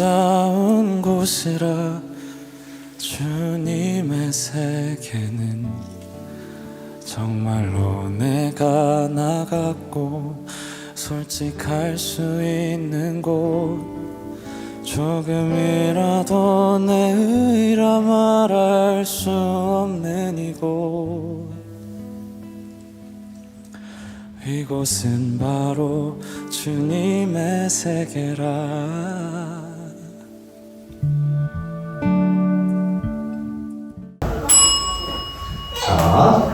아름다운 곳이라 주님의 세계는 정말로 내가 나갔고 솔직할 수 있는 곳, 조금이라도 내 의라 말할 수 없는 이곳, 이곳은 바로 주님의 세계라. 자,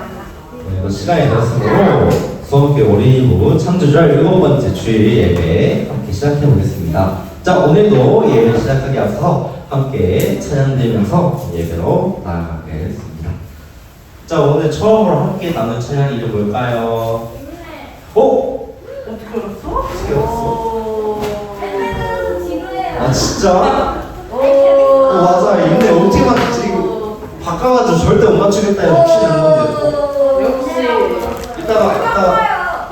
오늘도 시간이 되었으므로 수험교회 어린이부 창조절 7번째 주일 예배 함께 시작해 보겠습니다. 자, 오늘도 예배 시작하기 앞서 함께 찬양 드리면서 예배로 나아가겠습니다. 자, 오늘 처음으로 함께 나눈 찬양 이름 뭘까요? 어떻게 알았어? 어떻게 알았어? 아, 진짜? 맞아. 근데 어떻게 맞지? 바꿔가지고 절대 못 맞추겠다 해서 퀴즈 낸 건데. 역시.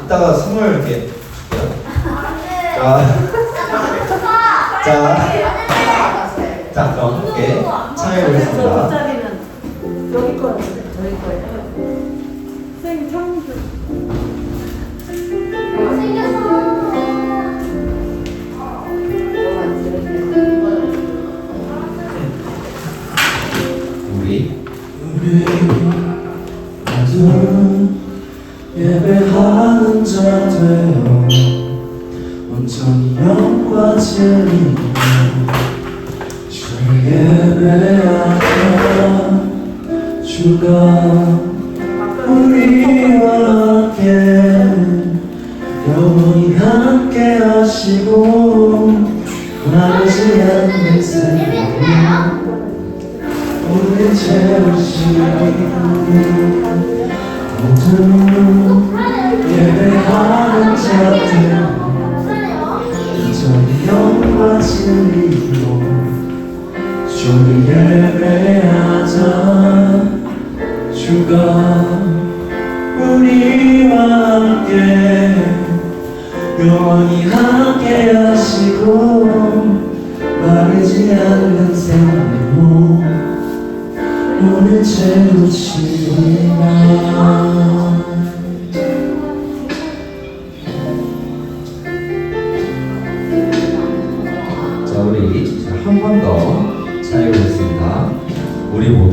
이따가 선물 이렇게 줄게요. 자, 그럼 함께 참여해 보겠습니다. 여기 거였는데? 저희 거예요. 선생님 창조. 우리 모두 예배하는 자 되어 온전히 영과 진리로 주를 예배하자. 주가 우리와 함께 영원히 함께 하시고 마르지 않는 생명 우리 채우시니 모두 예배하는 자들 온전히 영과 진리로 주를 예배하자. 주가 우리와 함께 영원히 함께 하시고 마르지 않는 생명으로 오늘 채우시리라. 자, 우리 한 번 더 찬양해 보겠습니다. 우리 모두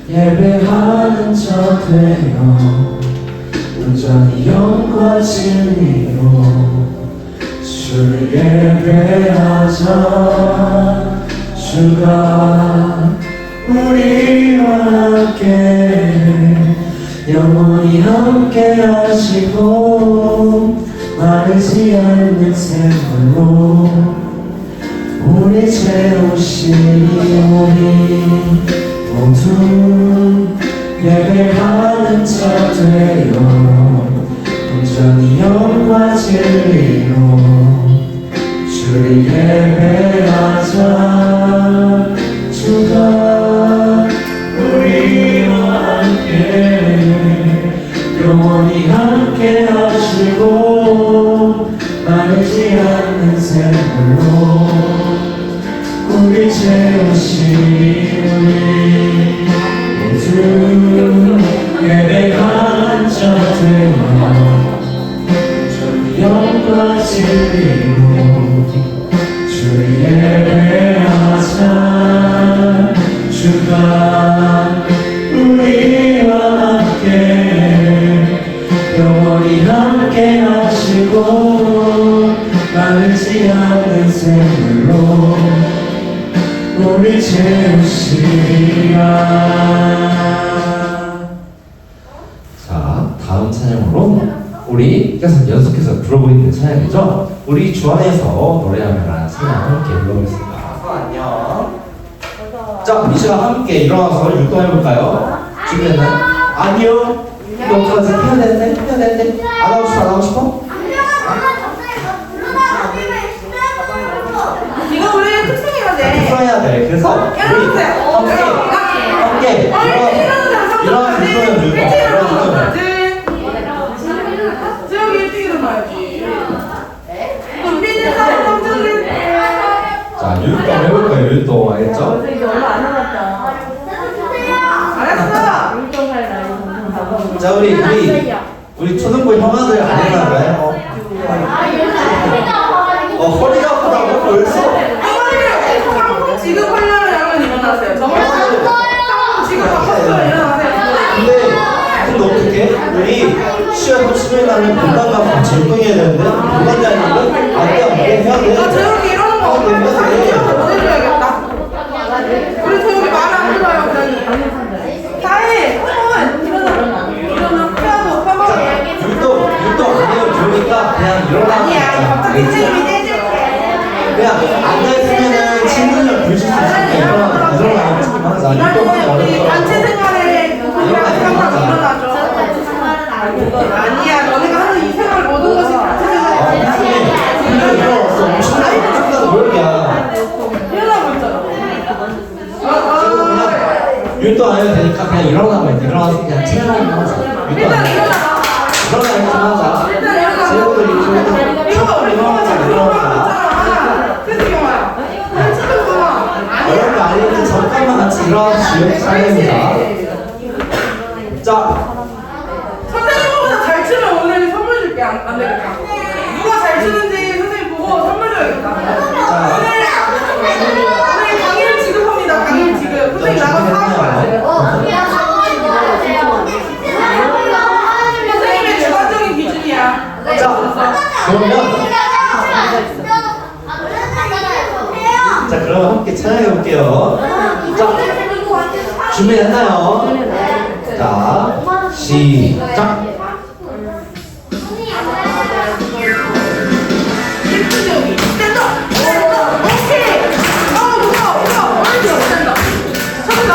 예배하는 자 되어 온전히 영과 진리로 주를 예배하자. 주가 우리와 함께 영원히 함께 하시고 마르지 않는 샘물로 우리 채우시니 우리 모두 예배하는 자 되어 온전히 영과 진리로 주를 예배하자. 주가 우리와 함께 영원히 함께 하시고 마르지 않는 샘물로 우리 채우시니 우리 모두 예배하는 자 되어 영과 진리로 주를 예배하자. 주가 우리와 함께 영원히 함께 하시고 마르지 않는 샘물로 우리 채우시리라. 자, 다음 찬양으로 우리 연속해서 부르고 있는 찬양이죠. 우리 주 안에서 노래하며라는 찬양 함께 불러보겠습니다. 안녕. 자, 우리 시간 함께 일어나서 율동해볼까요? 준비됐나요? 아니요. 이거 어떡하지? 해야 되는데? 안 하고 싶어? 이거 우리 특성이야 돼. 해야 돼. 그래서 우리 함께 일어나서 율동해볼까요? 저기 자, 우리 초등부 형아들 안 일어나나요? 허리가 아프다고 벌써? 상품 지급하려면 일어나세요. 정말 상품 지급하셨어요. 일어나세요. 근데 어떻게? 우리 시험 수요일 날은 분단과 질문해야 되는데 분단이 아니고 안돼 해야 돼. 재욱이 이러는 거 없는데 상품 보내줘야겠다. 우리 재욱이 말 안 들어요. 그러니. 다해. 일어나. 피아노 봐봐. 율도 아니에요. 그러니까 그냥 일어나. 아니야. 갑자기 선생님이 떼줄게. 그냥 앉아있으면은 친구들 부실 수 있으니까 일어나면 조금 하자. 율도 하면 우리 어렵더라고. 단체 생활에 누구랑 항상 일어나죠. 아니야. 너네가 하는 이 생활 모든 것이 단체 생활이야. 근데 일어났어. 엄청나게 생각도 모르냐. 일어나고 있잖아. 율도 안 해도 되니까 그냥 일어나면 돼. 일어나서 그냥 체험하는 거 하자. 율도 안 일단 해. 일어나. 일어나 이렇게 하자. 일단 일어나. 친구들이 그래도 이거 우리 일어나자. 일어나자. 그래서 경아야. 친구 경아. 여러분 아니면 잠깐만 같이 일어나서 지금 시작합니다. 자, 선생님보다 잘 치면 오늘 선물 줄게. 안 되겠다. 누가 잘 치는지 선생님 보고 선물 줘야겠다. 자. 오늘 강의를 지급합니다. 강의를 지급. 선생님 나가서 하고 가세요. 선생님의 주관적인 기준이야. 자, 그러면 함께 찬양해 볼게요. 자, 준비됐나요? 자, 시작. 예쁘지 여기. 스탠더. 오케이. 좋아. 옳지. 스탠더. 서보자.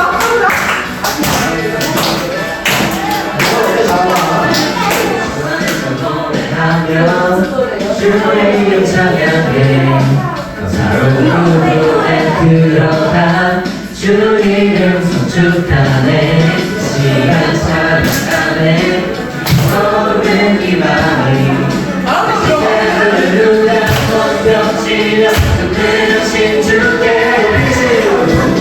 하면 주의 이름 찬양해 감사로 그분에 들어가 주 이름 성축하네 시간 찬양하네 모든 이 마음이 할렐루야 꽃병치며 흔들으신 주께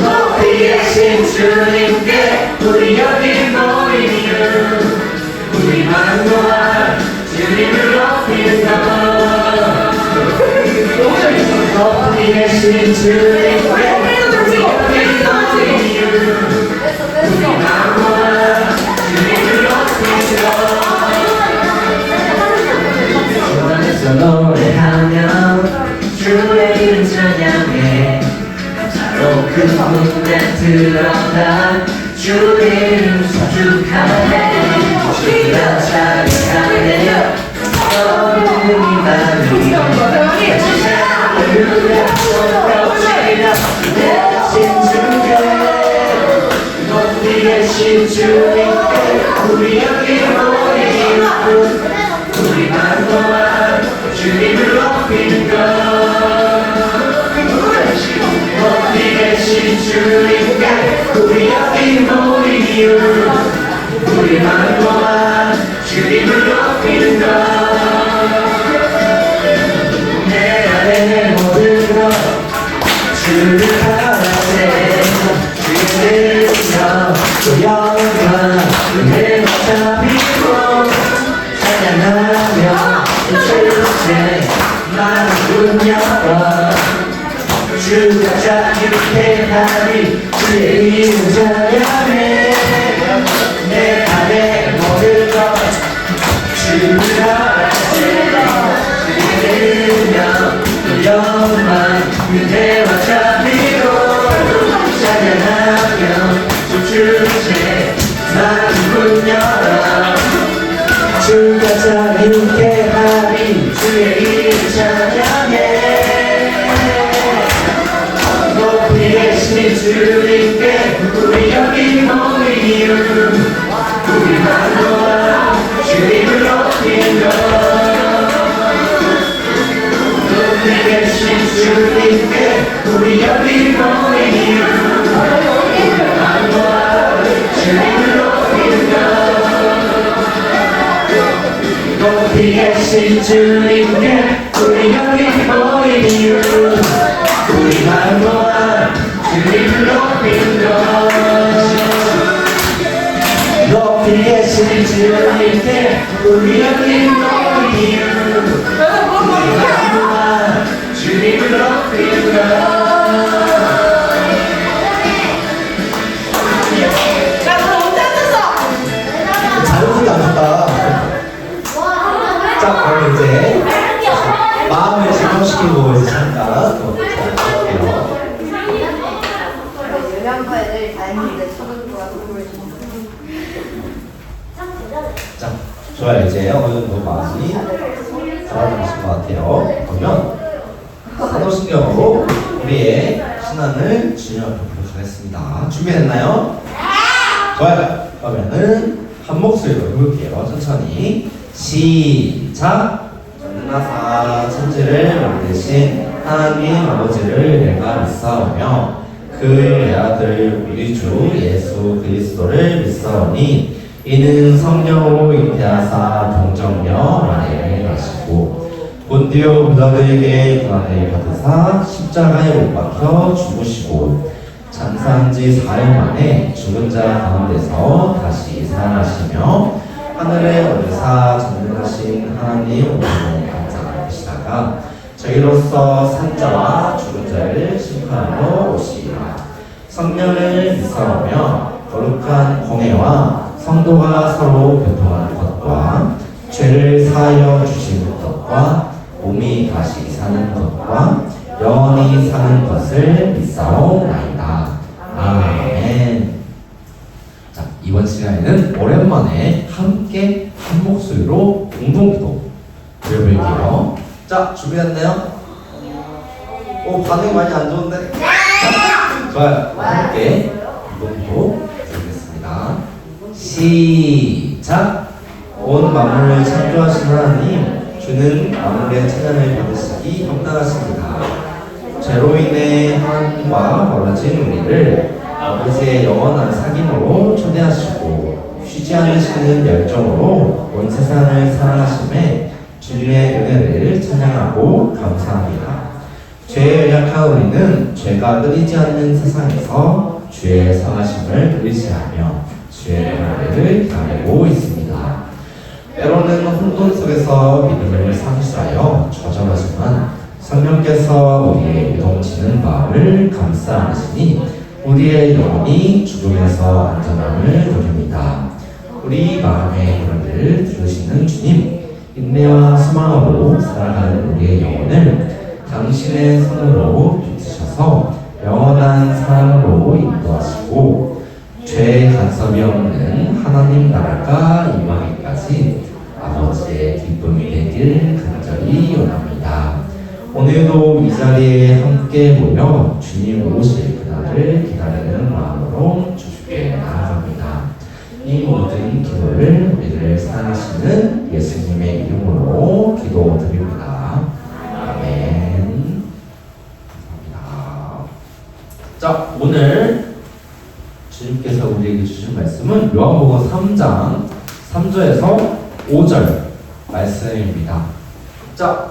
높이 계신 주님께 우리 여기 모이는 우리만 모아 주님을 높이는 높이 계신 주님께 우리 우리만 모아 주님을 높이는 주안에서 노래하며 주의 이름 찬양해 감사로 그분에 들어가 주의 이름 성축하네 주가 찬양하네 모든 이 마음이 할렐루야 꽃병치며 대신 주께 높이 계신 주님께 우리 여기 모이는 우리만 모아 주님을 높이는 것 높이 계신 주님께 우리 여기 모인 이유 우리만 모아 주님을 높이는 것내 안에 모든 것 주를 바라세 주를 또 영광 은혜와 자비로 찬양하며 주세 마음을 열어 주가 자유케 하리 주의 이름 찬양해 내 안에 모든 것 주를 알아세 주를 또 영광 은혜와 자비로 찬양하며 주세 마음을 열어 주가 자유케 하리 주의 이름 찬양해 높이 계신 주님께 우리 여기 모인 이유 우리만 모아 주님을 높이는 것 높이 계신 주님께 우리 여기 모인 이유 우리만 모아 주님을 높이는 것 높이 계신 주님께 우리 여기 모인 이유 우리만 모아 주님을 높이는 것 높이 계신 대신 주님께 우리 여기 모이유 우리가 주님을 높이라 자연스럽게 안 좋다. 자, 그럼 이제 마음을 진정시키고 이제 잠깐 또 할게요. 자, 좋아요. 이제 어느 정도 마음이 달아나신 것 같아요. 그러면 산호신경으로 우리의 신앙을 주님 앞에 보여주겠습니다. 준비됐나요? 좋아요. 그러면은 한 목소리로 해볼게요. 천천히 시작. 전나사 천지를 만드신 하나님 아버지를 내가 믿사오며 그의 아들 우리 주 예수 그리스도를 믿사오니 이는 성령으로 잉태하사 동정녀 마리아를 낳으시고 본디오 빌라도에게 고난을 받으사 십자가에 못 박혀 죽으시고 장사한 지 4일 만에 죽은 자 가운데서 다시 살아나시며 하늘에 오르사 전능하신 하나님 오시는 감사를 하시다가 저희로서 산자와 죽은 자를 심판하러 오시리라. 성령을 믿사오며 거룩한 공회와 성도가 서로 교통하는 것과 죄를 사하여 주시는 것과 몸이 다시 사는 것과 영원히 사는 것을 믿사오나이다. 아멘. 자, 이번 시간에는 오랜만에 함께 한 목소리로 공동기도 드려볼게요. 자, 준비됐나요? 오, 반응이 많이 안 좋은데? 좋아요. 함께 공동기도 드리겠습니다. 시작. 온 만물을 창조하신 하나님, 주는 만물의 찬양을 받으시기 합당하십니다. 죄로 인해 하나님과 멀어진 우리를 아버지의 영원한 사귐으로 초대하시고 쉬지 않으시는 열정으로 온 세상을 사랑하심에 주님의 은혜를 찬양하고 감사합니다. 죄에 연약한 우리는 죄가 끊이지 않는 세상에서 주의 선하심을 의지하며 주의 은혜를 기다리고 있습니다. 때로는 혼돈 속에서 믿음을 상실하여 좌절하지만 성령께서 우리의 유동치는 마음을 감싸하시니 우리의 영혼이 죽음에서 안전함을 누립니다. 우리 마음의 소리를 들으시는 주님, 인내와 소망으로 살아가는 우리의 영혼을 당신의 손으로 붙이셔서 영원한 사랑으로 인도하시고 죄의 간섭이 없는 하나님 나라가 임하기까지 아버지의 기쁨이 되길 간절히 원합니다. 오늘도 이 자리에 함께 모여 주님 오실 그날을 기다리는 마음으로 주께 나아갑니다. 이 모든 기도를 우리를 사랑하시는 예수님의 이름으로 기도드립니다. 아멘. 감사합니다. 자, 오늘 주님께서 우리에게 주신 말씀은 요한복음 3장 3절에서 5절 말씀입니다. 자,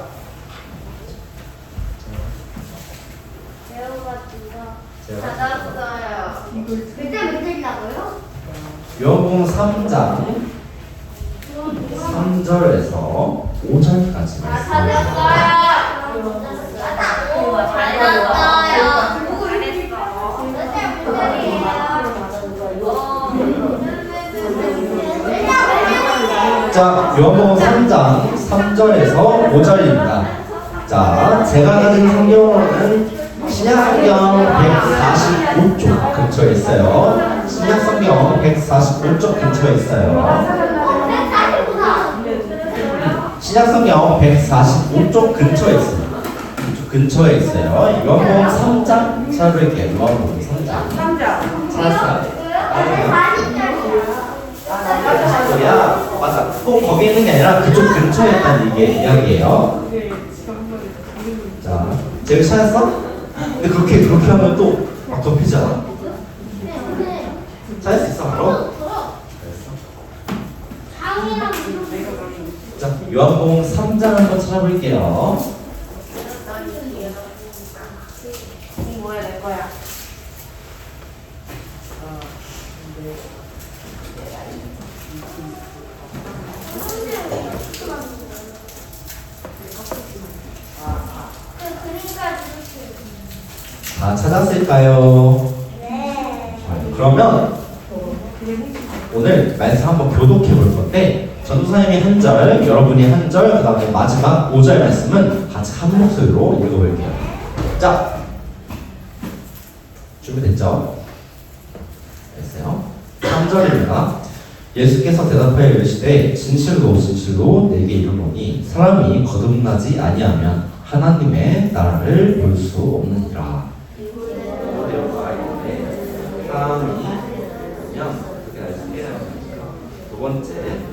찾았어요. 그때 믿으려고요? 요한복음 3장 3절에서 5절까지 말씀입니다. 찾았어요. 자, 요한복음 3장 3절에서 5절입니다. 자, 제가 가진 성경으로는 신약성경 145쪽 근처에 있어요. 신약성경 145쪽 근처에 있어요. 신약성경 145쪽 근처에 있습니다. 이쪽 근처에 있어요. 요한복음 3장 찾아볼게요. 요한복음 3장. 찾았어요. 야, 맞아. 꼭 거기 있는 게 아니라 그쪽 근처에 있다는 이야기예요. 자, 제가 찾았어? 근데 그렇게 하면 또 막 덮이잖아. 찾을 수 있어, 바로? 자, 요한복음 3장 한번 찾아볼게요. 이 뭐야, 내 거야. 다 찾았을까요? 네. 좋아요. 그러면 오늘 말씀 한번 교독해 볼 건데 전도사님이 한 절, 여러분이 한 절, 그 다음에 마지막 5절 말씀은 같이 한 목소리로 읽어볼게요. 자, 준비됐죠? 됐어요? 3절입니다. 예수께서 대답하여 이르시되 진실로 진실로 내게 이르노니 사람이 거듭나지 아니하면 하나님의 나라를 볼 수 없느니라. 사람이 그냥 그렇게 알 수 있게 두 번째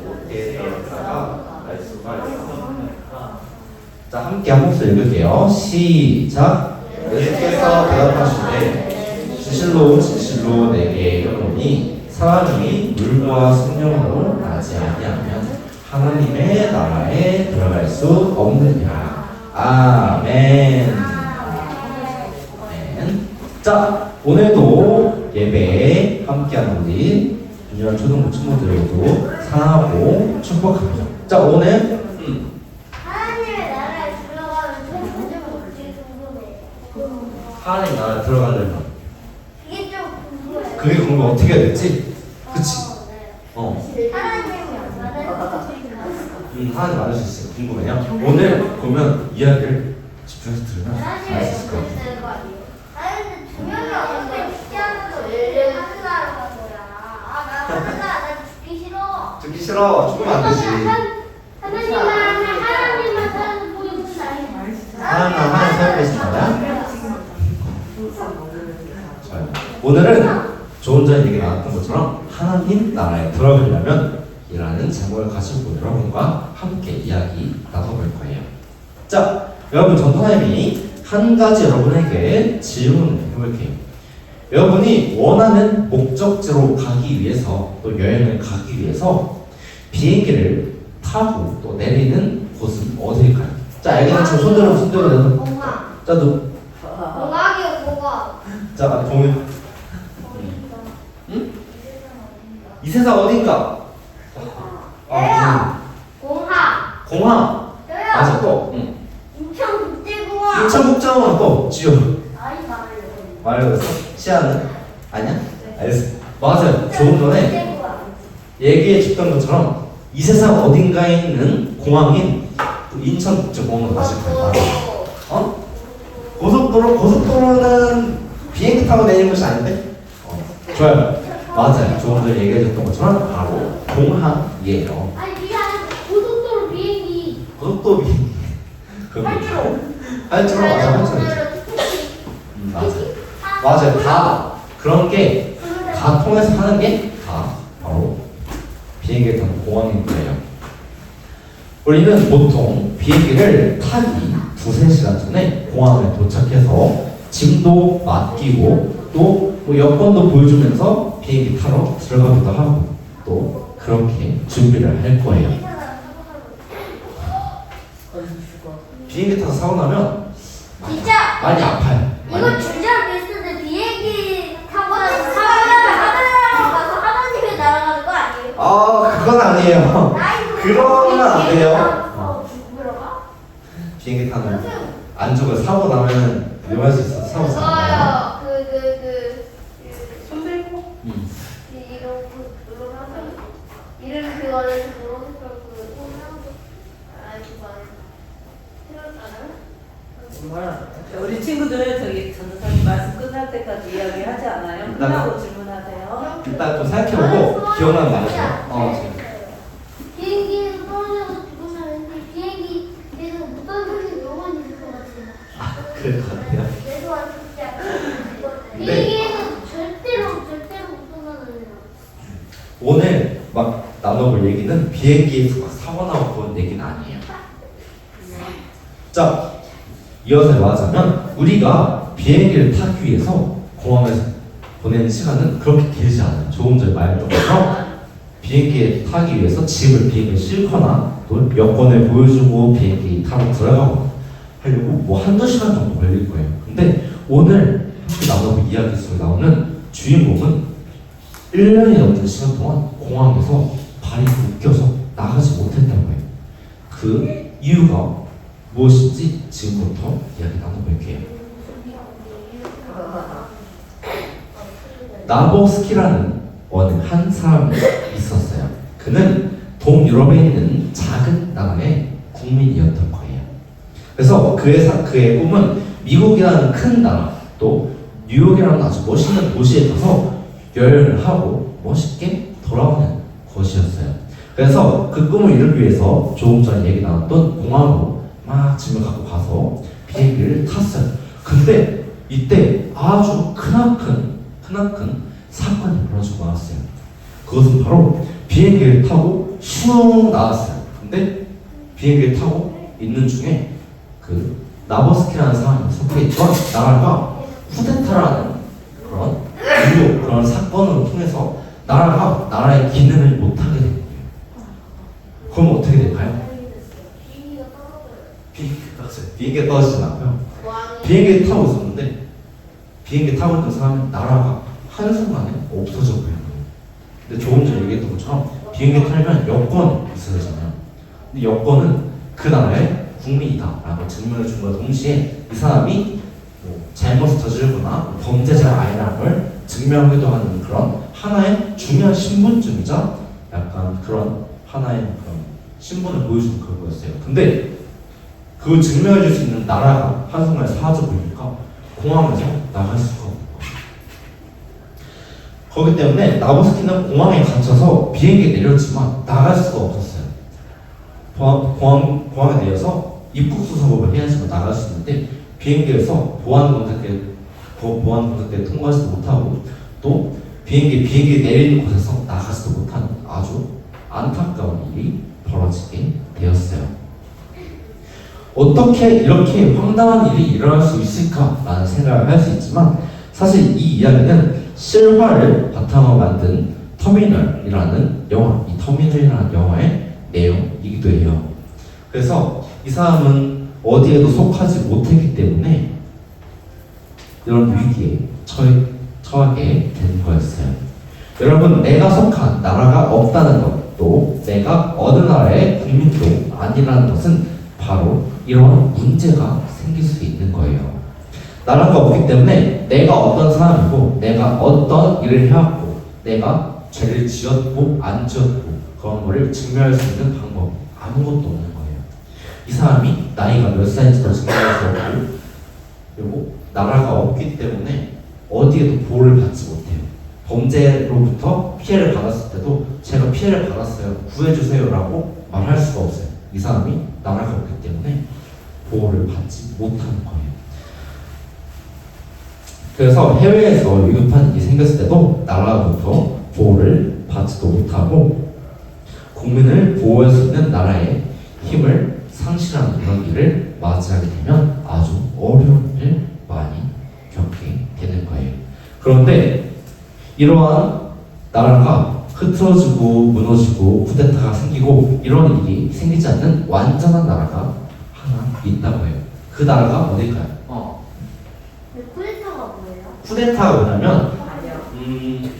어떻게 들어가다가 알 수가 있습니다. 자, 함께 한 목소리 읽을게요. 시작. 예수께서 대답하시되 진실로 진실로 내게 이르노니 사람이 물과 성령으로 나지 아니하면 하나님의 나라에 들어갈 수 없느니라. 아멘. 아멘. 자, 오늘도 예배에 함께하는 우리 유년 초등부 친구들에게도 사랑하고 축복합니다. 자, 오늘 하나님의 나라에 들어가면 저 되게 궁금해요. 하나님 나라에 들어가려면 그게 좀 궁금해요. 그게 궁금 어떻게 해야 될지? 그치? 네. 하나님이 얼마나 하나님 만날 수 있어요. 궁금해요. 오늘 보면 이야기를 집중해서 들으면 하나님의 알 수 있을 거예요. 되는 거 아니에요? 아니 근데 두 명이 어떻게 죽지 않아도 얘를 하늘나라로 간 거야. 나 하늘나라 나 죽기 싫어. 듣기 싫어. 죽으면 안 되지. 하나님만 사는 분이 무슨 아니에요? 하나님 살고 계신가요? 좋아요. 오늘은 조금 전에 얘기 나왔던 것처럼 하나님 나라에 들어가려면 이라는 제목을 가지고 여러분과 함께 이야기 나눠볼 거예요. 자, 여러분 전도사님이 한 가지 여러분에게 질문을 해볼게요. 여러분이 원하는 목적지로 가기 위해서 또 여행을 가기 위해서 비행기를 타고 또 내리는 곳은 어디일까요? 자, 알겠죠? 손들어. 공항. 자, 너, 공항이요 공항. 자, 동일. 이 세상 어딘가? 저요. 공항. 공항. 저요. 맞아, 또. 응. 인천국제공항. 인천국제공항 또. 지효. 아니 말해요. 말해봤어? 시아는? 아니야? 알겠어. 맞아요. 조금 전에 국제공항. 얘기해 줬던 것처럼 이 세상 어딘가에 있는 공항인 인천국제공항으로 가실 거예요. 어? 고속도로는 비행기 타고 내리는 것이 아닌데? 좋아요. 맞아요. 조금 전에 얘기해 줬던 것처럼 바로 공항이에요. 아니 미안. 고속도로 비행기. 고속도로 비행기. 활주로. 활주로 맞아, 활주로. 맞아요. 다 그런 게 다 통해서 하는 게 다 바로 비행기를 타는 공항인 거예요. 우리는 보통 비행기를 타기 2-3시간 전에 공항에 도착해서 짐도 맡기고 또 뭐 여권도 보여주면서 비행기 타러 들어가기도 하고 또 그렇게 준비를 할 거예요. 비행기 타서 사고 나면 진짜 많이 아파요. 이거 주제랑 비슷한데 비행기 타고 하늘나라로 가서 하나님의 나라 가는 거 아니에요? 그건 아니에요. 그러면 안 돼요. 물어봐? 비행기 타는 안쪽을 사고 나면 위험할 수 있어서 사고 나요. 저요. 손 들고. 이름 그거는 모르겠고 우리 친구들 저기 전도사님 말씀 끝날 때까지 이야기하지 않아요? 끝나고 질문하세요. 일단 좀 생각해보고 기억나는 말이죠. 비행기에서 떨어져서 죽으면 비행기에서 못 떨어지는 영혼이 있을 것 같아요. 그럴 것 같아요. 내도 안 죽지 않고 비행기에서 절대로 못 떨어져요. 오늘 막 나눠볼 얘기는 비행기에서 막 사고 나고 그런 얘기는 아니에요. 자, 이어서 말하자면 우리가 비행기를 타기 위해서 공항에서 보내는 시간은 그렇게 길지 않아요. 조금 전에 말했던 것처럼 비행기에 타기 위해서 짐을 비행기에 싣거나 또 여권을 보여주고 비행기 타러 들어가거나 하려고 뭐 1-2시간 정도 걸릴 거예요. 근데 오늘 함께 나눠볼 이야기 속에 나오는 주인공은 1년이 넘는 시간 동안 공항에서 발이 묶여서 나가지 못했다고 해요. 그 이유가 무엇인지 지금부터 이야기 나눠볼게요. 나보스키라는 어느 한 사람이 있었어요. 그는 동유럽에 있는 작은 나라의 국민이었던 거예요. 그래서 그의 꿈은 미국이라는 큰 나라, 또 뉴욕이라는 아주 멋있는 도시에 가서 여행을 하고 멋있게 돌아오는 것이었어요. 그래서 그 꿈을 이루기 위해서 조금 전에 얘기 나눴던 공항으로 막 짐을 갖고 가서 비행기를 탔어요. 근데 이때 아주 크나큰 사건이 벌어지고 말았어요. 그것은 바로 비행기를 타고 슝 나왔어요. 근데 비행기를 타고 있는 중에 그 나버스키라는 사람이 속해 있던 나라가 쿠데타라는 그런 사건을 통해서 나라의 기능을 못하게 된 거예요. 그럼 어떻게 될까요? 비행기가 떨어지진 않고요. 비행기를 타고 있었는데 비행기 타고 있던 사람이 나라가 한순간에 없어져 버린 거예요. 근데 조금 전에 얘기했던 것처럼 비행기 타려면 여권이 있어야 되잖아요. 근데 여권은 그 나라의 국민이다 라고 증명해 준 것과 동시에 이 사람이 잘못을 저지르거나 범죄자가 아니라는 걸 증명하기도 하는 그런 하나의 중요한 신분증이자 약간 그런 하나의 그런 신분을 보여주는 그런 거였어요. 근데 그걸 증명해 줄 수 있는 나라가 한순간에 사라져 버리니까 공항에서 나갈 수가 없는 거예요. 그렇기 때문에 나보스키는 공항에 갇혀서 비행기에 내렸지만 나갈 수가 없었어요. 공항에 내려서 입국수 작업을 해야지만 나갈 수 있는데 비행기에서 보안 검색대를 통과하지도 못하고 또 비행기 내리는 곳에서 나가지도 못하는 아주 안타까운 일이 벌어지게 되었어요. 어떻게 이렇게 황당한 일이 일어날 수 있을까라는 생각을 할 수 있지만 사실 이 이야기는 실화를 바탕으로 만든 터미널이라는 영화, 이 터미널이라는 영화의 내용이기도 해요. 그래서 이 사람은 어디에도 속하지 못했기 때문에 이런 위기에 처하게 된 거였어요. 여러분, 내가 속한 나라가 없다는 것, 또 내가 어느 나라의 국민도 아니라는 것은 바로 이런 문제가 생길 수 있는 거예요. 나라가 없기 때문에 내가 어떤 사람이고 내가 어떤 일을 해왔고 내가 죄를 지었고 안 지었고 그런 거를 증명할 수 있는 방법 아무것도 없는 거예요. 이 사람이 나이가 몇 살인지도 증명할 수 없고 그리고 나라가 없기 때문에 어디에도 보호를 받지 못해요. 범죄로부터 피해를 받았을 때도 제가 피해를 받았어요, 구해주세요 라고 말할 수가 없어요. 이 사람이 나라가 없기 때문에 보호를 받지 못하는 거예요. 그래서 해외에서 위급한 일이 생겼을 때도 나라로부터 보호를 받지도 못하고 국민을 보호할 수 있는 나라의 힘을 상실하는 이런 일을 맞이하게 되면 아주 어려운 일을 많이 겪게 되는 거예요. 그런데 이러한 나라가 흐트러지고 무너지고 쿠데타가 생기고 이런 일이 생기지 않는 완전한 나라가 하나 있다고 해요. 그 나라가 어딜까요? 쿠데타가 뭐예요? 쿠데타가 뭐냐면 아니요.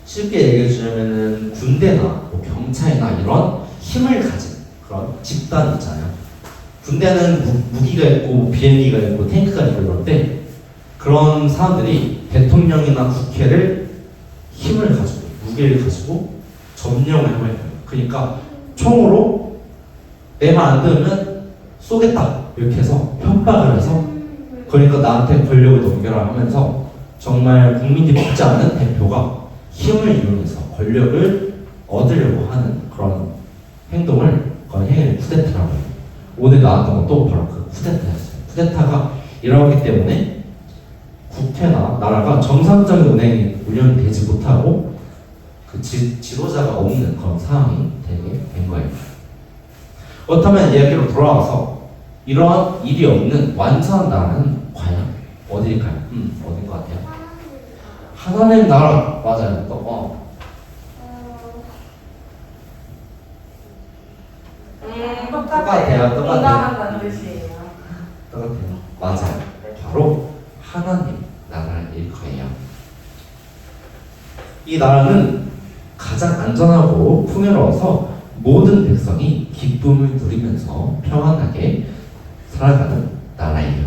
쉽게 얘기해 주자면은 군대나 뭐 경찰이나 이런 힘을 가진 그런 집단 있잖아요. 군대는 무기가 있고 비행기가 있고 탱크가 있고 이런데 그런 사람들이 대통령이나 국회를 힘을 가지고 무기를 가지고 점령을 해버려요. 그러니까 총으로 내 말 안 들으면 쏘겠다 이렇게 해서 협박을 해서 그러니까 나한테 권력을 넘겨라 하면서 정말 국민이 믿지 않는 대표가 힘을 이용해서 권력을 얻으려고 하는 그런 행동을 그런 행위를 쿠데타라고 해요. 오늘 나왔던 것도 바로 그 쿠데타였어요. 쿠데타가 일어나기 때문에 국회나 나라가 정상적인 운영이 되지 못하고 그 지도자가 없는 그런 상황이 되게 된 거예요. 그렇다면 이야기로 돌아와서 이러한 일이 없는 완전한 나라는 과연 어디일까요? 어딘 것 같아요? 하나님 나라 맞아요. 똑같아요. 건강한 뜻이에요. 똑같아요. 맞아요. 바로 하나님 나라일 거예요. 이 나라는 가장 안전하고 풍요로워서 모든 백성이 기쁨을 누리면서 평안하게 살아가는 나라예요.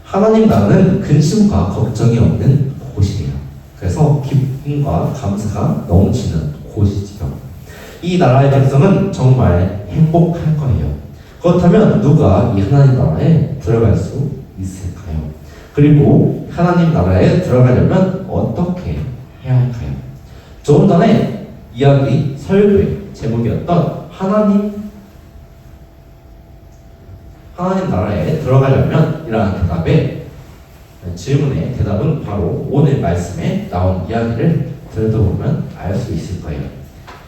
하나님 나라는 근심과 걱정이 없는 곳이 그래서 기쁨과 감사가 넘치는 곳이지요. 이 나라의 백성은 정말 행복할 거예요. 그렇다면 누가 이 하나님 나라에 들어갈 수 있을까요? 그리고 하나님 나라에 들어가려면 어떻게 해야 할까요? 조금 전에 이야기 설교의 제목이었던 하나님 나라에 들어가려면 이라는 대답에 질문의 대답은 바로 오늘 말씀에 나온 이야기를 들어보면 알 수 있을 거예요.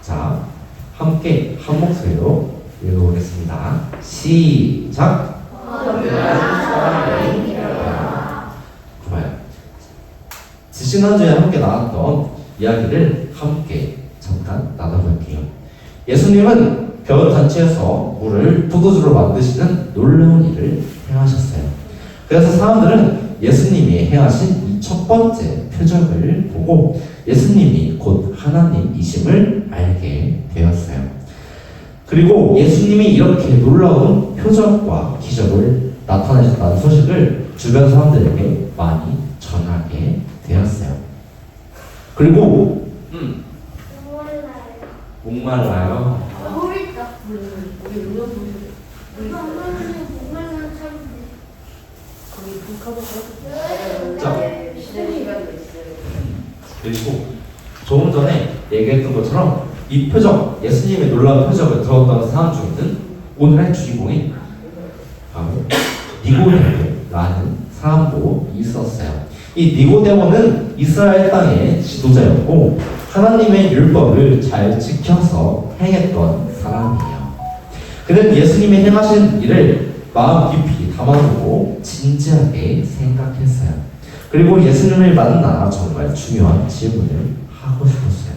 자, 함께 한 목소리로 읽어보겠습니다. 시작! 좋아요. 지난주에 함께 나왔던 이야기를 함께 잠깐 나눠볼게요. 예수님은 겨울 잔치에서 물을 포도주로 만드시는 놀라운 일을 행하셨어요. 그래서 사람들은 예수님이 행하신 이 첫 번째 표적을 보고 예수님이 곧 하나님이심을 알게 되었어요. 그리고 예수님이 이렇게 놀라운 표적과 기적을 나타내셨다는 소식을 주변 사람들에게 많이 전하게 되었어요. 그리고 목말라요. 그리고 조금 전에 얘기했던 것처럼 이 표적, 예수님의 놀라운 표적을 들었던 사람 중에는 오늘의 주인공인 바로 니고데모라는 사람도 있었어요. 이 니고데모는 이스라엘 땅의 지도자였고 하나님의 율법을 잘 지켜서 행했던 사람이에요. 그는 예수님이 행하신 일을 마음 깊이 담아두고 진지하게 생각했어요. 그리고 예수님을 만나 정말 중요한 질문을 하고 싶었어요.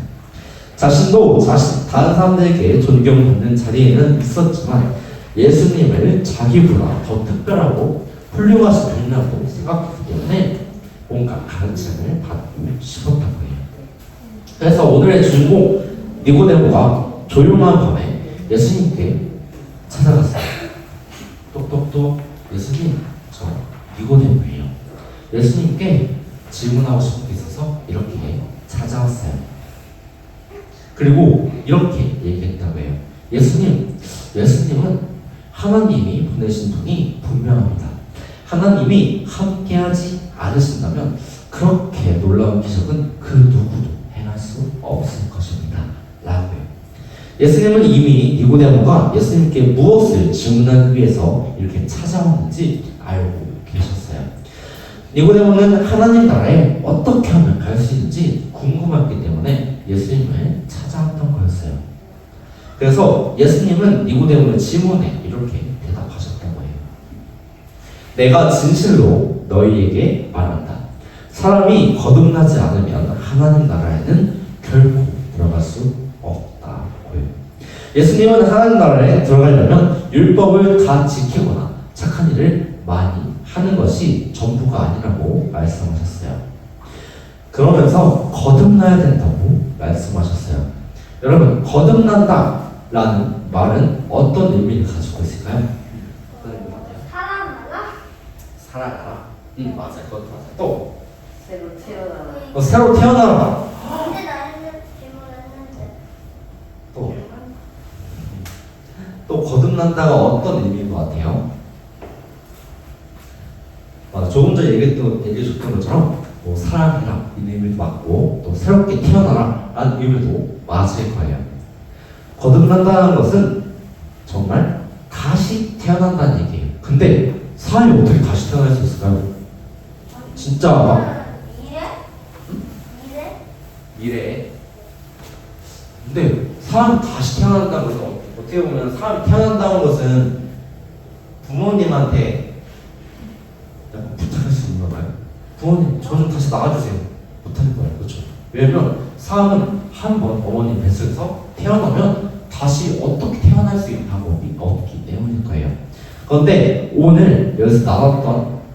자신도 다른 사람들에게 존경받는 자리에는 있었지만 예수님을 자기보다 더 특별하고 훌륭하신 분이라고 생각했기 때문에 뭔가 가르침을 받고 싶었던 거예요. 그래서 오늘의 주인공 니고데모가 조용한 밤에 예수님께 찾아갔어요. 똑똑똑, 예수님, 저 니고데모예요. 예수님께 질문하고 싶은 게 있어서 이렇게 찾아왔어요. 그리고 이렇게 얘기했다고 해요. 예수님은 하나님이 보내신 분이 분명합니다. 하나님이 함께하지 않으신다면 그렇게 놀라운 기적은 그 누구도 행할 수 없을 것입니다. 라고요. 예수님은 이미 니고데모가 예수님께 무엇을 질문하기 위해서 이렇게 찾아왔는지 알고 계셨어요. 니고데모는 하나님 나라에 어떻게 하면 갈 수 있는지 궁금했기 때문에 예수님을 찾아왔던 거였어요. 그래서 예수님은 니고데모의 질문에 이렇게 대답하셨던 거예요. 내가 진실로 너희에게 말한다. 사람이 거듭나지 않으면 하나님 나라에는 결코 들어갈 수 없다고요. 예수님은 하나님 나라에 들어가려면 율법을 다 지키거나 착한 일을 많이 하는 것이 전부가 아니라고 말씀하셨어요. 그러면서 거듭나야 된다고 말씀하셨어요. 여러분, 거듭난다 라는 말은 어떤 의미를 가지고 있을까요? 살아나라. 맞아요. 그것도 맞아요. 또 새로 태어나라. 새로 태어나라. 근데 나는 질문했는데. 또 거듭난다가 어떤 의미인 것 같아요? 조금 전에 얘기해줬던 것처럼 사랑해라 이 의미도 맞고 또 새롭게 태어나라 라는 의미도 맞을 거예요. 거듭난다는 것은 정말 다시 태어난다는 얘기예요. 근데 사람이 어떻게 다시 태어날 수 있을까요? 진짜 미래에. 근데 사람이 다시 태어난다는 것은 어떻게 보면 사람이 태어난다는 것은 부모님한테 부탁할 수 있는 건가요? 부모님, 저 좀 다시 나와주세요. 못하는 거예요. 그렇죠? 왜냐면 사람은 한 번 어머님 뱃속에서 태어나면 다시 어떻게 태어날 수 있는 방법이 없기 때문일 거예요. 그런데 오늘 여기서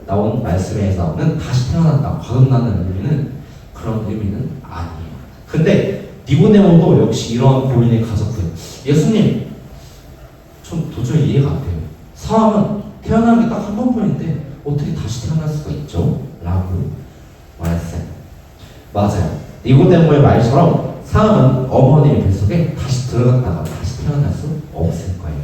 나온 말씀에서 나오는 다시 태어난다, 거듭나는 의미는 그런 의미는 아니에요. 근데 니고데모도 역시 이런 고민을 가졌고요. 예수님, 전 도저히 이해가 안 돼요. 사람은 태어나는 게 딱 한 번뿐인데 어떻게 다시 태어날 수가 있죠? 라고 말했어요. 맞아요. 니고데모의 말처럼 사람은 어머니의 뱃속에 다시 들어갔다가 다시 태어날 수 없을 거예요.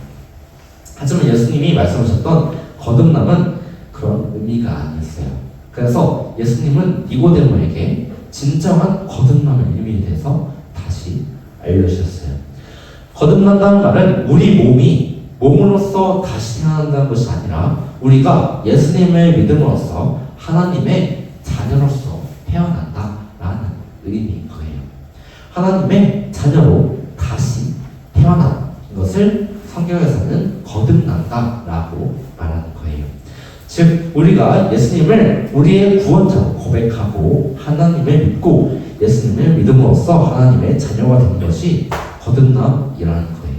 하지만 예수님이 말씀하셨던 거듭남은 그런 의미가 아니었어요. 그래서 예수님은 니고데모에게 진정한 거듭남의 의미에 대해서 다시 알려주셨어요. 거듭난다는 말은 우리 몸이 몸으로서 다시 태어난다는 것이 아니라 우리가 예수님을 믿음으로써 하나님의 자녀로서 태어난다라는 의미인 거예요. 하나님의 자녀로 다시 태어난 것을 성경에서는 거듭난다라고 말하는 거예요. 즉 우리가 예수님을 우리의 구원자로 고백하고 하나님을 믿고 예수님을 믿음으로써 하나님의 자녀가 된 것이 거듭남이라는 거예요.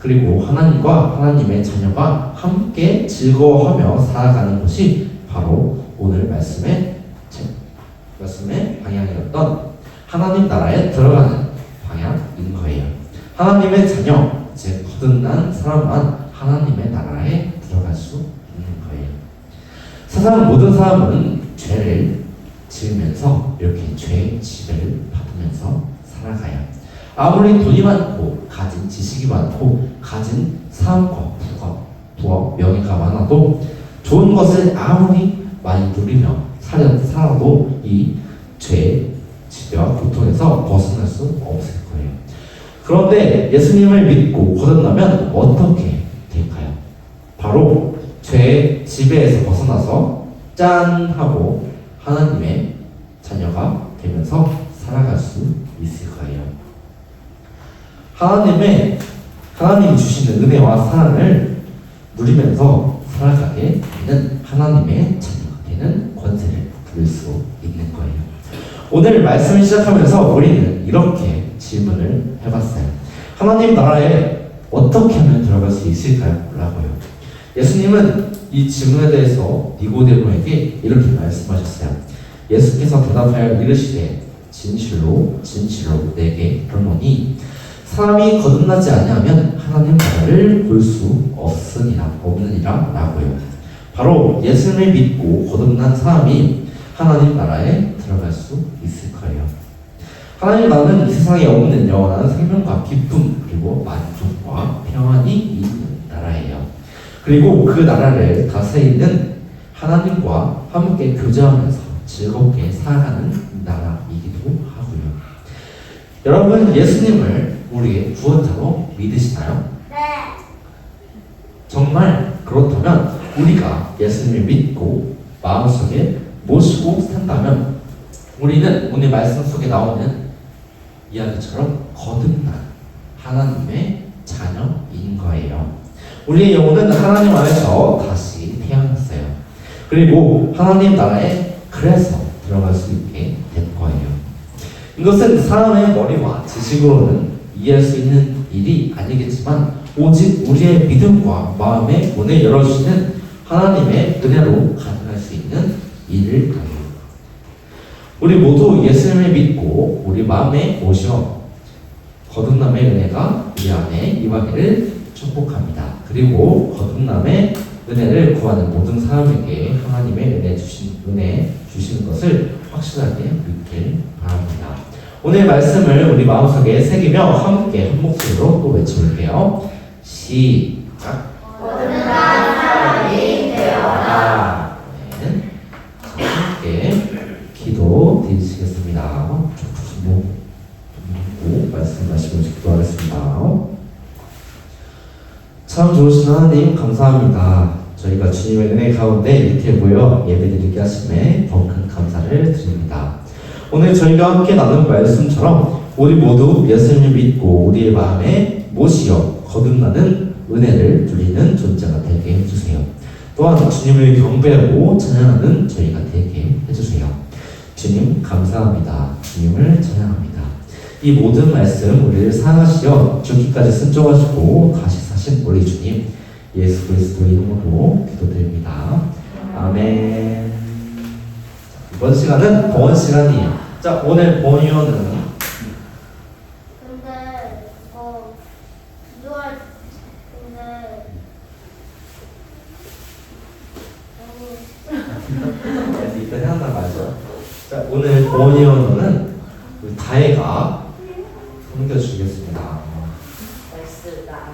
그리고 하나님과 하나님의 자녀가 함께 즐거워하며 살아가는 것이 바로 오늘 말씀의 방향이었던 하나님 나라에 들어가는 방향인 거예요. 하나님의 자녀, 즉 거듭난 사람만 하나님의 나라에 들어갈 수 있는 거예요. 세상 모든 사람은 죄를 지으면서 이렇게 죄의 지배를 받으면서 살아가요. 아무리 돈이 많고 가진 지식이 많고 가진 사람과 부와 명예가 많아도 좋은 것을 아무리 많이 누리며 살아도 이 죄의 지배와 고통에서 벗어날 수 없을 거예요. 그런데 예수님을 믿고 거듭나면 어떻게 될까요? 바로 죄의 지배에서 벗어나서 짠 하고 하나님의 자녀가 되면서 살아갈 수 있을 거예요. 하나님이 주시는 은혜와 사랑을 누리면서 살아가게 되는 하나님의 자녀가 되는 권세를 부를 수 있는 거예요. 오늘 말씀을 시작하면서 우리는 이렇게 질문을 해봤어요. 하나님 나라에 어떻게 하면 들어갈 수 있을까요? 라고요. 예수님은 이 질문에 대해서 니고데모에게 이렇게 말씀하셨어요. 예수께서 대답하여 이르시되 진실로 진실로 내게 이르노니 사람이 거듭나지 아니하면 하나님 나라를 볼 수 없느니라 라고요. 바로 예수님을 믿고 거듭난 사람이 하나님 나라에 들어갈 수 있을 거예요. 하나님 나라는 이 세상에 없는 영원한 생명과 기쁨 그리고 만족과 평안이 있는 나라예요. 그리고 그 나라를 다스리는 하나님과 함께 교제하면서 즐겁게 살아가는 나라이기도 하고요. 여러분 예수님을 우리의 구원자로 믿으시나요? 네. 정말 그렇다면 우리가 예수님을 믿고 마음속에 모시고 산다면 우리는 오늘 말씀 속에 나오는 이야기처럼 거듭난 하나님의 자녀인 거예요. 우리의 영혼은 하나님 안에서 다시 태어났어요. 그리고 하나님 나라에 그래서 들어갈 수 있게 된 거예요. 이것은 사람의 머리와 지식으로는 이해할 수 있는 일이 아니겠지만 오직 우리의 믿음과 마음의 문을 열어주시는 하나님의 은혜로 가능할 수 있는 일일 거예요. 우리 모두 예수님을 믿고 우리 마음에 모셔 거듭남의 은혜가 우리 안에 임하기를 축복합니다. 그리고 거듭남의 은혜를 구하는 모든 사람에게 하나님의 은혜 주시는 것을 확실하게 믿길 바랍니다. 오늘 말씀을 우리 마음속에 새기며 함께 한 목소리로 또 외쳐볼게요. 시작. 거듭난 사람이 되어라. 네. 함께 기도 드리시겠습니다. 말씀하시고 기도하겠습니다. 참 좋으신 하나님 감사합니다. 저희가 주님의 은혜 가운데 이렇게 모여 예배드리게 하심에 더 큰 감사를 드립니다. 오늘 저희가 함께 나눈 말씀처럼 우리 모두 예수님을 믿고 우리의 마음에 모시어 거듭나는 은혜를 누리는 존재가 되게 해주세요. 또한 주님을 경배하고 찬양하는 저희가 되게 해주세요. 주님 감사합니다. 주님을 찬양합니다. 이 모든 말씀 우리를 사랑하시어 죽기까지 순종하시고 다시 사신 우리 주님 예수 그리스도의 이름으로 기도드립니다. 아멘. 이번 시간은 봉헌 시간이에요. 자, 오늘 봉헌위원은 근데 기도할 근데 이따 생각나 맞죠? 자, 오늘 봉헌위원은 합시다.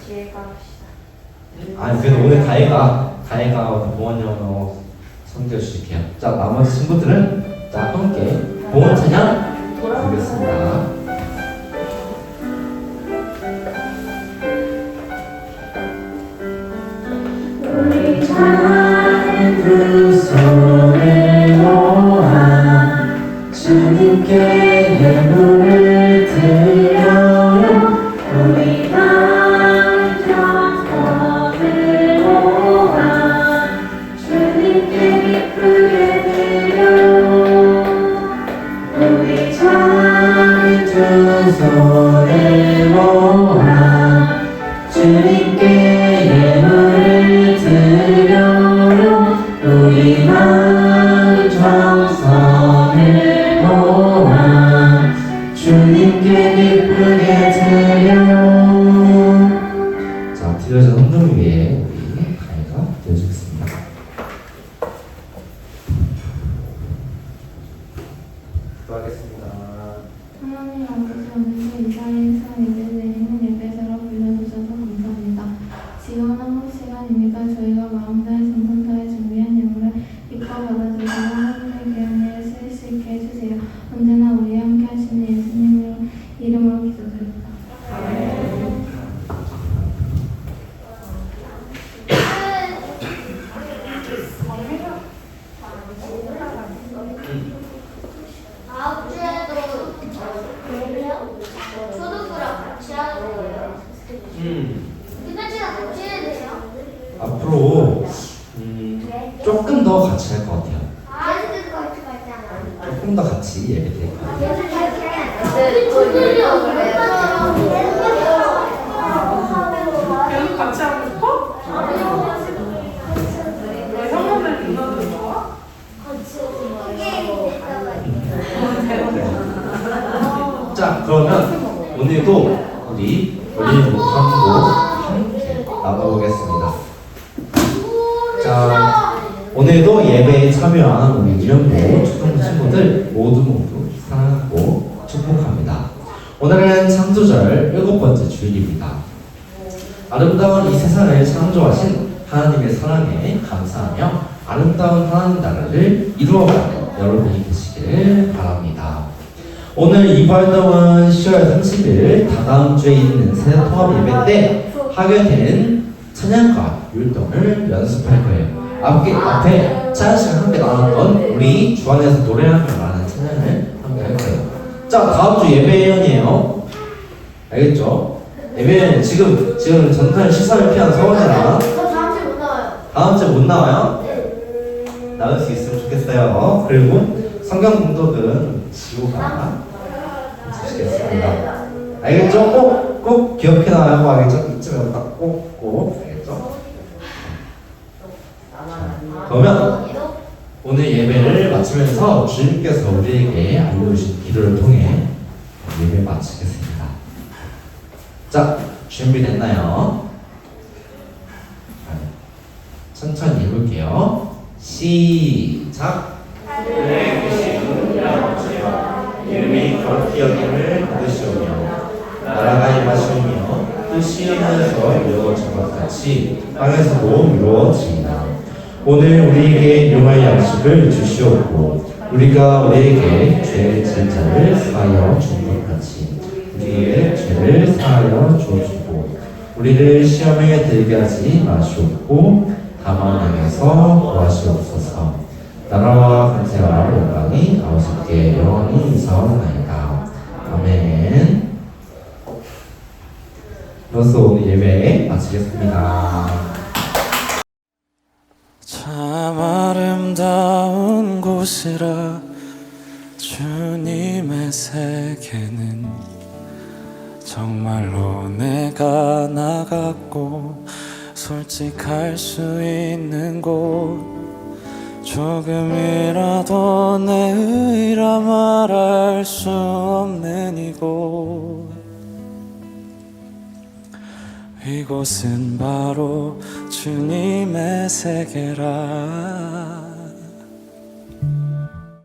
제가 합시다. 아니 그래도 오늘 가해가 봉헌 영어 성경 주실게요. 자 나머지 친구들은 자 함께 봉헌 찬양 부르겠습니다. 우리 작은 두 손을 모아 주님께 예물을 드려요. 우리 작은 정성을 모아 주님께 기쁘게 드려요. 우리 작은 두 손을 모아 주님께 예물을 드려요. 우리 마음 정성을 모아 주님께 기쁘게 드려요. 자, 드려진 헌금 위에 우리 가해가 드려주겠습니다. 수고하겠습니다. 하나님 아버지 오늘도 이사의 산 예배드리는 예배자로 불러주셔서 감사합니다. 지원 한국 시간입니다. 저희가 마음 다해 정성 다해 준비한 예물을 기뻐 받아주시고 하나님의 귀한 일을 쓸 수 있게 해주세요. 언제나 우리와 함께 하시는 예수님 이름으로 기도드립니다. 다음 주에도 초등부랑 같이 하는 거예요. 끝까지랑 같이 해야 돼요. 앞으로 조금 더 같이 할 것 같아요. 얘네들도 같이 가잖아. 조금 더 같이 예배 드릴 것 같아요. 얘네들 같이 해. 초등이 없어요. 계속 같이 하고 싶어? 왜 형님들 누나도 좋아? 자, 그러면 오늘도 우리 올리는 목함으로 함께 나눠보겠습니다. 자, 오늘도 예배에 참여한 우리 유년부 초등부 친구들 모두 사랑하고 축복합니다. 오늘은 창조절 7번째 주일입니다. 아름다운 이 세상을 창조하신 하나님의 사랑에 감사하며 아름다운 하나님 나라를 이루어가는 여러분이 되시기를 바랍니다. 오늘 이 활동은 10월 30일 다다음 주에 있는 새통합 예배 때 하게 된 찬양과 율동을 연습할 거예요. 앞에 찬양 시간 함께 나눴던 우리 주 안에서 노래하며라는 찬양을 함께 할 거예요. 자, 다음 주 예배 예언이에요. 알겠죠? 예배 예언 지금 전산 시사를 피한 서원이랑 저 다음 주에 못 나와요. 다음 주에 못 나와요? 네. 나올 수 있으면 좋겠어요. 그리고 성경 공독은 지호가 해주시겠습니다. 알겠죠? 꼭 기억해 놔야 알겠죠? 이쯤에 딱 꼭 알겠죠? 그러면 오늘 예배를 마치면서 주님께서 우리에게 알려주신 기도를 통해 예배 마치겠습니다. 자, 준비됐나요? 천천히 해볼게요. 시작! 이름이 거룩히 여김을 받으시오며 나라가 임하시오며 뜻이 하늘에서 이루어진 것 같이 땅에서도 이루어지이다. 오늘 우리에게 용할 양식을 주시옵고 우리가 우리에게 죄를 지은 자를 사하여 준 것 같이 우리의 죄를 사하여 주옵시고 우리를 시험에 들게 하지 마시옵고 다만 악에서 구하시옵소서. 나라와 권세와 영광이 아버지께 영원히 이사옵나이다. 아멘. 이로써 오늘 예배 마치겠습니다. 참 아름다운 곳이라 주님의 세계는 정말로 내가 나갔고 솔직할 수 있는 곳 조금이라도 내 의라 말할 수 없는 이곳 이곳은 바로 주님의 세계라